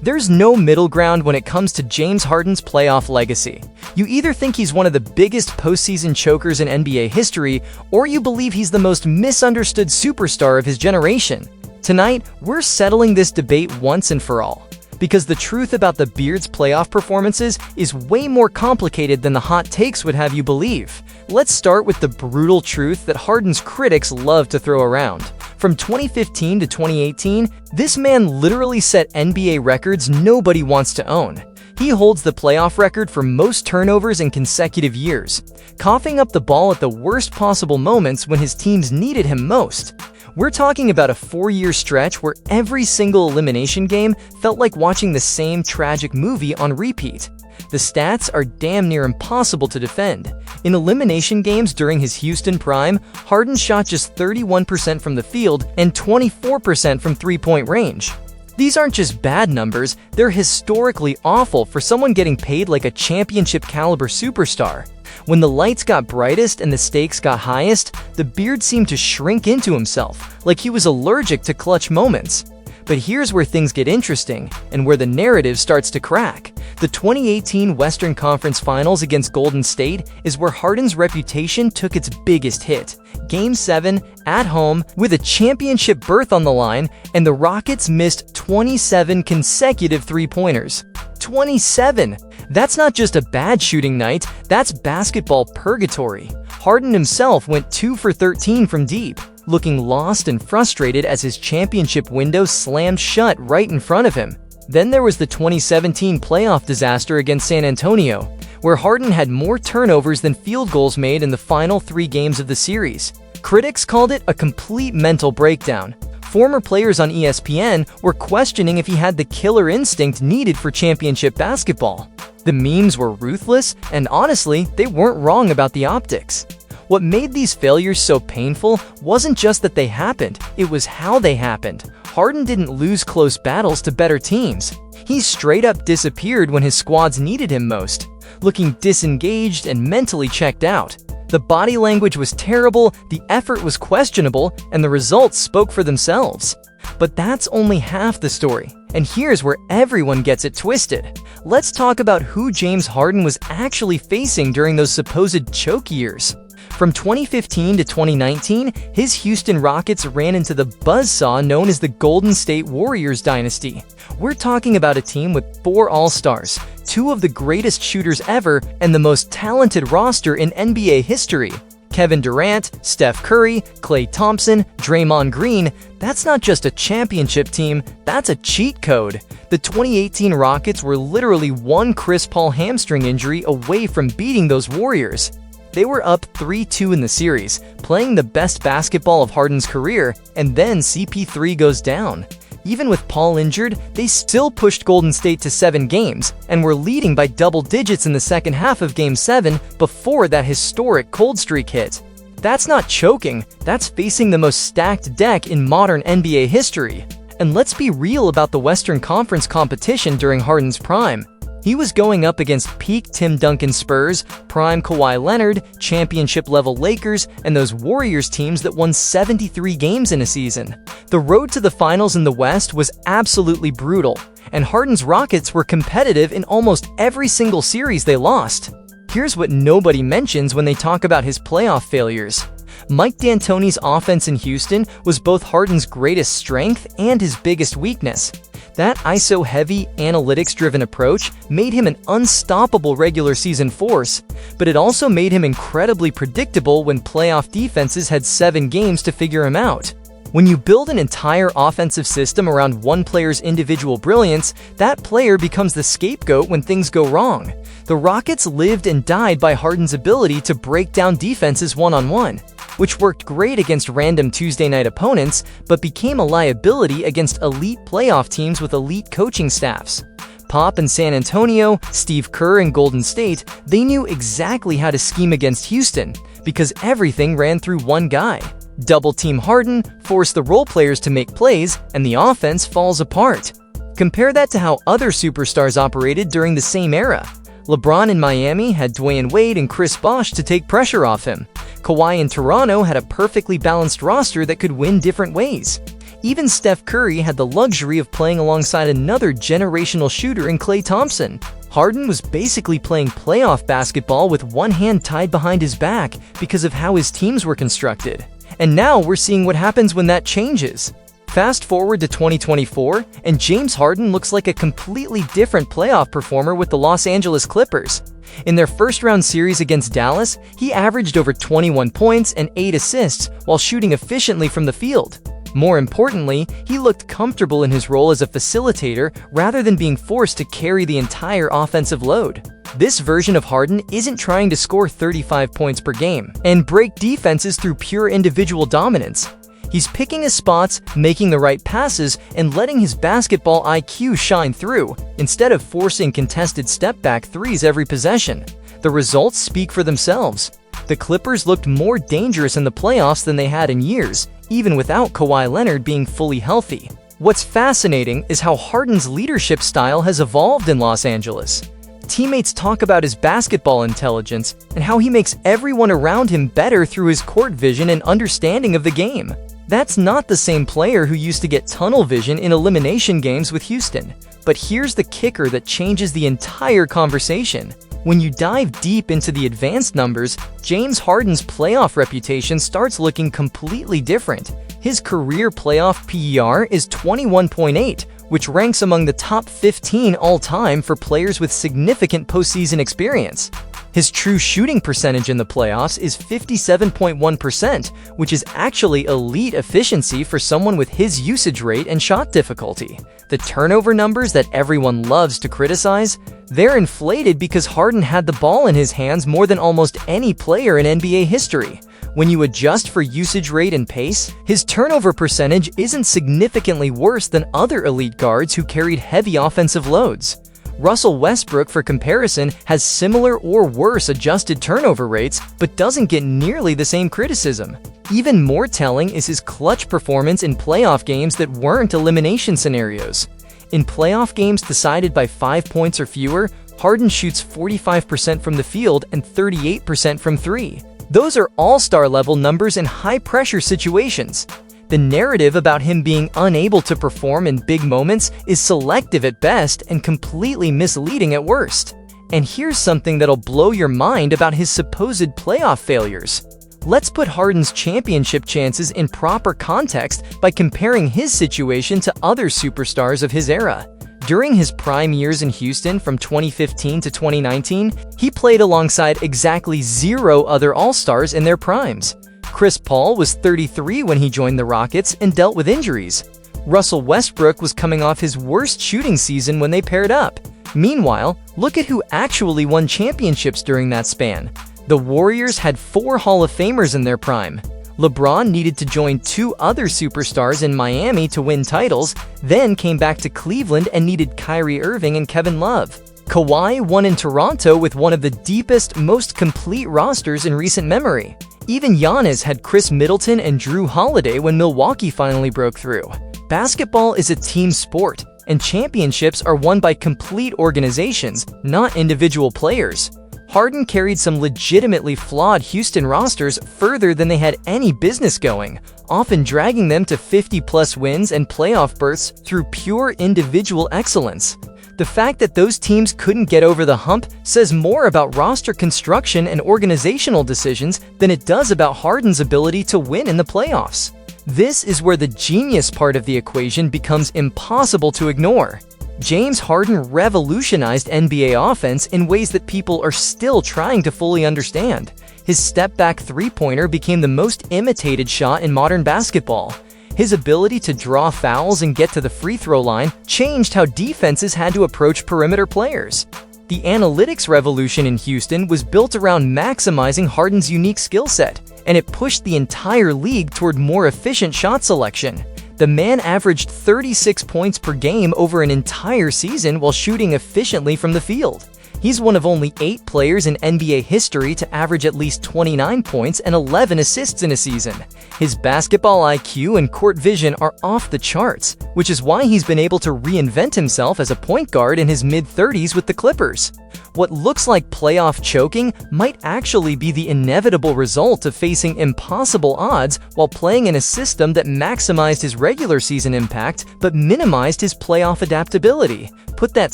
There's no middle ground when it comes to James Harden's playoff legacy. You either think he's one of the biggest postseason chokers in NBA history, or you believe he's the most misunderstood superstar of his generation. Tonight, we're settling this debate once and for all, because the truth about the Beard's playoff performances is way more complicated than the hot takes would have you believe. Let's start with the brutal truth that Harden's critics love to throw around. From 2015 to 2018, this man literally set NBA records nobody wants to own. He holds the playoff record for most turnovers in consecutive years, coughing up the ball at the worst possible moments when his teams needed him most. We're talking about a 4-year stretch where every single elimination game felt like watching the same tragic movie on repeat. The stats are damn near impossible to defend. In elimination games during his Houston prime, Harden shot just 31% from the field and 24% from three-point range. These aren't just bad numbers, they're historically awful for someone getting paid like a championship-caliber superstar. When the lights got brightest and the stakes got highest, the Beard seemed to shrink into himself, like he was allergic to clutch moments. But here's where things get interesting, and where the narrative starts to crack. The 2018 Western Conference Finals against Golden State is where Harden's reputation took its biggest hit. Game 7, at home, with a championship berth on the line, and the Rockets missed 27 consecutive three-pointers. 27! That's not just a bad shooting night, that's basketball purgatory. Harden himself went 2 for 13 from deep, looking lost and frustrated as his championship window slammed shut right in front of him. Then there was the 2017 playoff disaster against San Antonio, where Harden had more turnovers than field goals made in the final 3 games of the series. Critics called it a complete mental breakdown. Former players on ESPN were questioning if he had the killer instinct needed for championship basketball. The memes were ruthless, and honestly, they weren't wrong about the optics. What made these failures so painful wasn't just that they happened, it was how they happened. Harden didn't lose close battles to better teams. He straight up disappeared when his squads needed him most, looking disengaged and mentally checked out. The body language was terrible, the effort was questionable, and the results spoke for themselves. But that's only half the story, and here's where everyone gets it twisted. Let's talk about who James Harden was actually facing during those supposed choke years. From 2015 to 2019, his Houston Rockets ran into the buzzsaw known as the Golden State Warriors dynasty. We're talking about a team with 4 All-Stars, 2 of the greatest shooters ever, and the most talented roster in NBA history. Kevin Durant, Steph Curry, Klay Thompson, Draymond Green, that's not just a championship team, that's a cheat code. The 2018 Rockets were literally one Chris Paul hamstring injury away from beating those Warriors. They were up 3-2 in the series, playing the best basketball of Harden's career, and then CP3 goes down. Even with Paul injured, they still pushed Golden State to 7 games, and were leading by double digits in the second half of Game 7 before that historic cold streak hit. That's not choking, that's facing the most stacked deck in modern NBA history. And let's be real about the Western Conference competition during Harden's prime. He was going up against peak Tim Duncan Spurs, prime Kawhi Leonard, championship-level Lakers, and those Warriors teams that won 73 games in a season. The road to the finals in the West was absolutely brutal, and Harden's Rockets were competitive in almost every single series they lost. Here's what nobody mentions when they talk about his playoff failures. Mike D'Antoni's offense in Houston was both Harden's greatest strength and his biggest weakness. That ISO-heavy, analytics-driven approach made him an unstoppable regular season force, but it also made him incredibly predictable when playoff defenses had 7 games to figure him out. When you build an entire offensive system around one player's individual brilliance, that player becomes the scapegoat when things go wrong. The Rockets lived and died by Harden's ability to break down defenses one-on-one, which worked great against random Tuesday night opponents, but became a liability against elite playoff teams with elite coaching staffs. Pop in San Antonio, Steve Kerr in Golden State, they knew exactly how to scheme against Houston, because everything ran through one guy. Double-team Harden, force the role players to make plays, and the offense falls apart. Compare that to how other superstars operated during the same era. LeBron in Miami had Dwayne Wade and Chris Bosh to take pressure off him. Kawhi in Toronto had a perfectly balanced roster that could win different ways. Even Steph Curry had the luxury of playing alongside another generational shooter in Klay Thompson. Harden was basically playing playoff basketball with one hand tied behind his back because of how his teams were constructed. And now we're seeing what happens when that changes. Fast forward to 2024, and James Harden looks like a completely different playoff performer with the Los Angeles Clippers. In their first-round series against Dallas, he averaged over 21 points and 8 assists while shooting efficiently from the field. More importantly, he looked comfortable in his role as a facilitator rather than being forced to carry the entire offensive load. This version of Harden isn't trying to score 35 points per game and break defenses through pure individual dominance. He's picking his spots, making the right passes, and letting his basketball IQ shine through, instead of forcing contested step-back threes every possession. The results speak for themselves. The Clippers looked more dangerous in the playoffs than they had in years, even without Kawhi Leonard being fully healthy. What's fascinating is how Harden's leadership style has evolved in Los Angeles. Teammates talk about his basketball intelligence and how he makes everyone around him better through his court vision and understanding of the game. That's not the same player who used to get tunnel vision in elimination games with Houston. But here's the kicker that changes the entire conversation. When you dive deep into the advanced numbers, James Harden's playoff reputation starts looking completely different. His career playoff PER is 21.8, which ranks among the top 15 all-time for players with significant postseason experience. His true shooting percentage in the playoffs is 57.1%, which is actually elite efficiency for someone with his usage rate and shot difficulty. The turnover numbers that everyone loves to criticize, they're inflated because Harden had the ball in his hands more than almost any player in NBA history. When you adjust for usage rate and pace, his turnover percentage isn't significantly worse than other elite guards who carried heavy offensive loads. Russell Westbrook, for comparison, has similar or worse adjusted turnover rates, but doesn't get nearly the same criticism. Even more telling is his clutch performance in playoff games that weren't elimination scenarios. In playoff games decided by 5 points or fewer, Harden shoots 45% from the field and 38% from three. Those are all-star level numbers in high-pressure situations. The narrative about him being unable to perform in big moments is selective at best and completely misleading at worst. And here's something that'll blow your mind about his supposed playoff failures. Let's put Harden's championship chances in proper context by comparing his situation to other superstars of his era. During his prime years in Houston from 2015 to 2019, he played alongside exactly 0 other All-Stars in their primes. Chris Paul was 33 when he joined the Rockets and dealt with injuries. Russell Westbrook was coming off his worst shooting season when they paired up. Meanwhile, look at who actually won championships during that span. The Warriors had 4 Hall of Famers in their prime. LeBron needed to join 2 other superstars in Miami to win titles, then came back to Cleveland and needed Kyrie Irving and Kevin Love. Kawhi won in Toronto with one of the deepest, most complete rosters in recent memory. Even Giannis had Chris Middleton and Drew Holiday when Milwaukee finally broke through. Basketball is a team sport, and championships are won by complete organizations, not individual players. Harden carried some legitimately flawed Houston rosters further than they had any business going, often dragging them to 50-plus wins and playoff berths through pure individual excellence. The fact that those teams couldn't get over the hump says more about roster construction and organizational decisions than it does about Harden's ability to win in the playoffs. This is where the genius part of the equation becomes impossible to ignore. James Harden revolutionized NBA offense in ways that people are still trying to fully understand. His step-back three-pointer became the most imitated shot in modern basketball. His ability to draw fouls and get to the free throw line changed how defenses had to approach perimeter players. The analytics revolution in Houston was built around maximizing Harden's unique skill set, and it pushed the entire league toward more efficient shot selection. The man averaged 36 points per game over an entire season while shooting efficiently from the field. He's one of only 8 players in NBA history to average at least 29 points and 11 assists in a season. His basketball IQ and court vision are off the charts, which is why he's been able to reinvent himself as a point guard in his mid-30s with the Clippers. What looks like playoff choking might actually be the inevitable result of facing impossible odds while playing in a system that maximized his regular season impact but minimized his playoff adaptability. Put that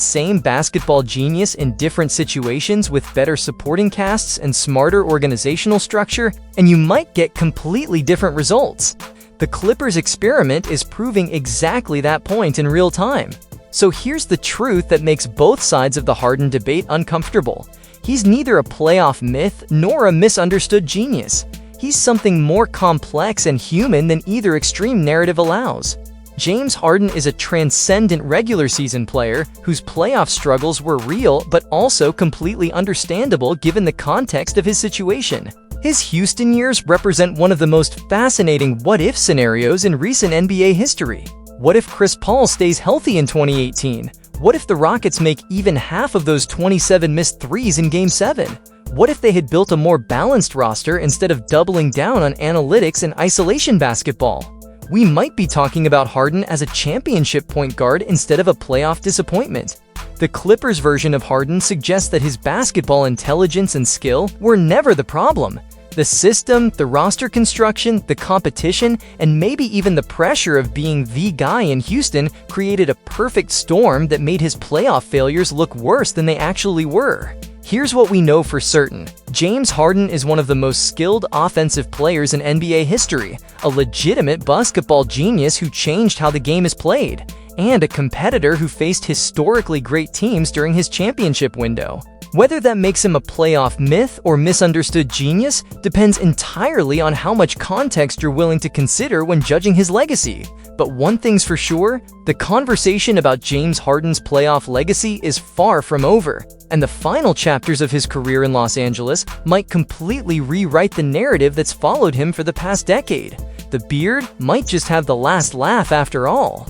same basketball genius in different situations with better supporting casts and smarter organizational structure, and you might get completely different results. The Clippers experiment is proving exactly that point in real time. So here's the truth that makes both sides of the Harden debate uncomfortable. He's neither a playoff myth nor a misunderstood genius. He's something more complex and human than either extreme narrative allows. James Harden is a transcendent regular season player whose playoff struggles were real but also completely understandable given the context of his situation. His Houston years represent one of the most fascinating what-if scenarios in recent NBA history. What if Chris Paul stays healthy in 2018? What if the Rockets make even half of those 27 missed threes in Game 7? What if they had built a more balanced roster instead of doubling down on analytics and isolation basketball? We might be talking about Harden as a championship point guard instead of a playoff disappointment. The Clippers version of Harden suggests that his basketball intelligence and skill were never the problem. The system, the roster construction, the competition, and maybe even the pressure of being the guy in Houston created a perfect storm that made his playoff failures look worse than they actually were. Here's what we know for certain. James Harden is one of the most skilled offensive players in NBA history, a legitimate basketball genius who changed how the game is played, and a competitor who faced historically great teams during his championship window. Whether that makes him a playoff myth or misunderstood genius depends entirely on how much context you're willing to consider when judging his legacy. But one thing's for sure, the conversation about James Harden's playoff legacy is far from over, and the final chapters of his career in Los Angeles might completely rewrite the narrative that's followed him for the past decade. The beard might just have the last laugh after all.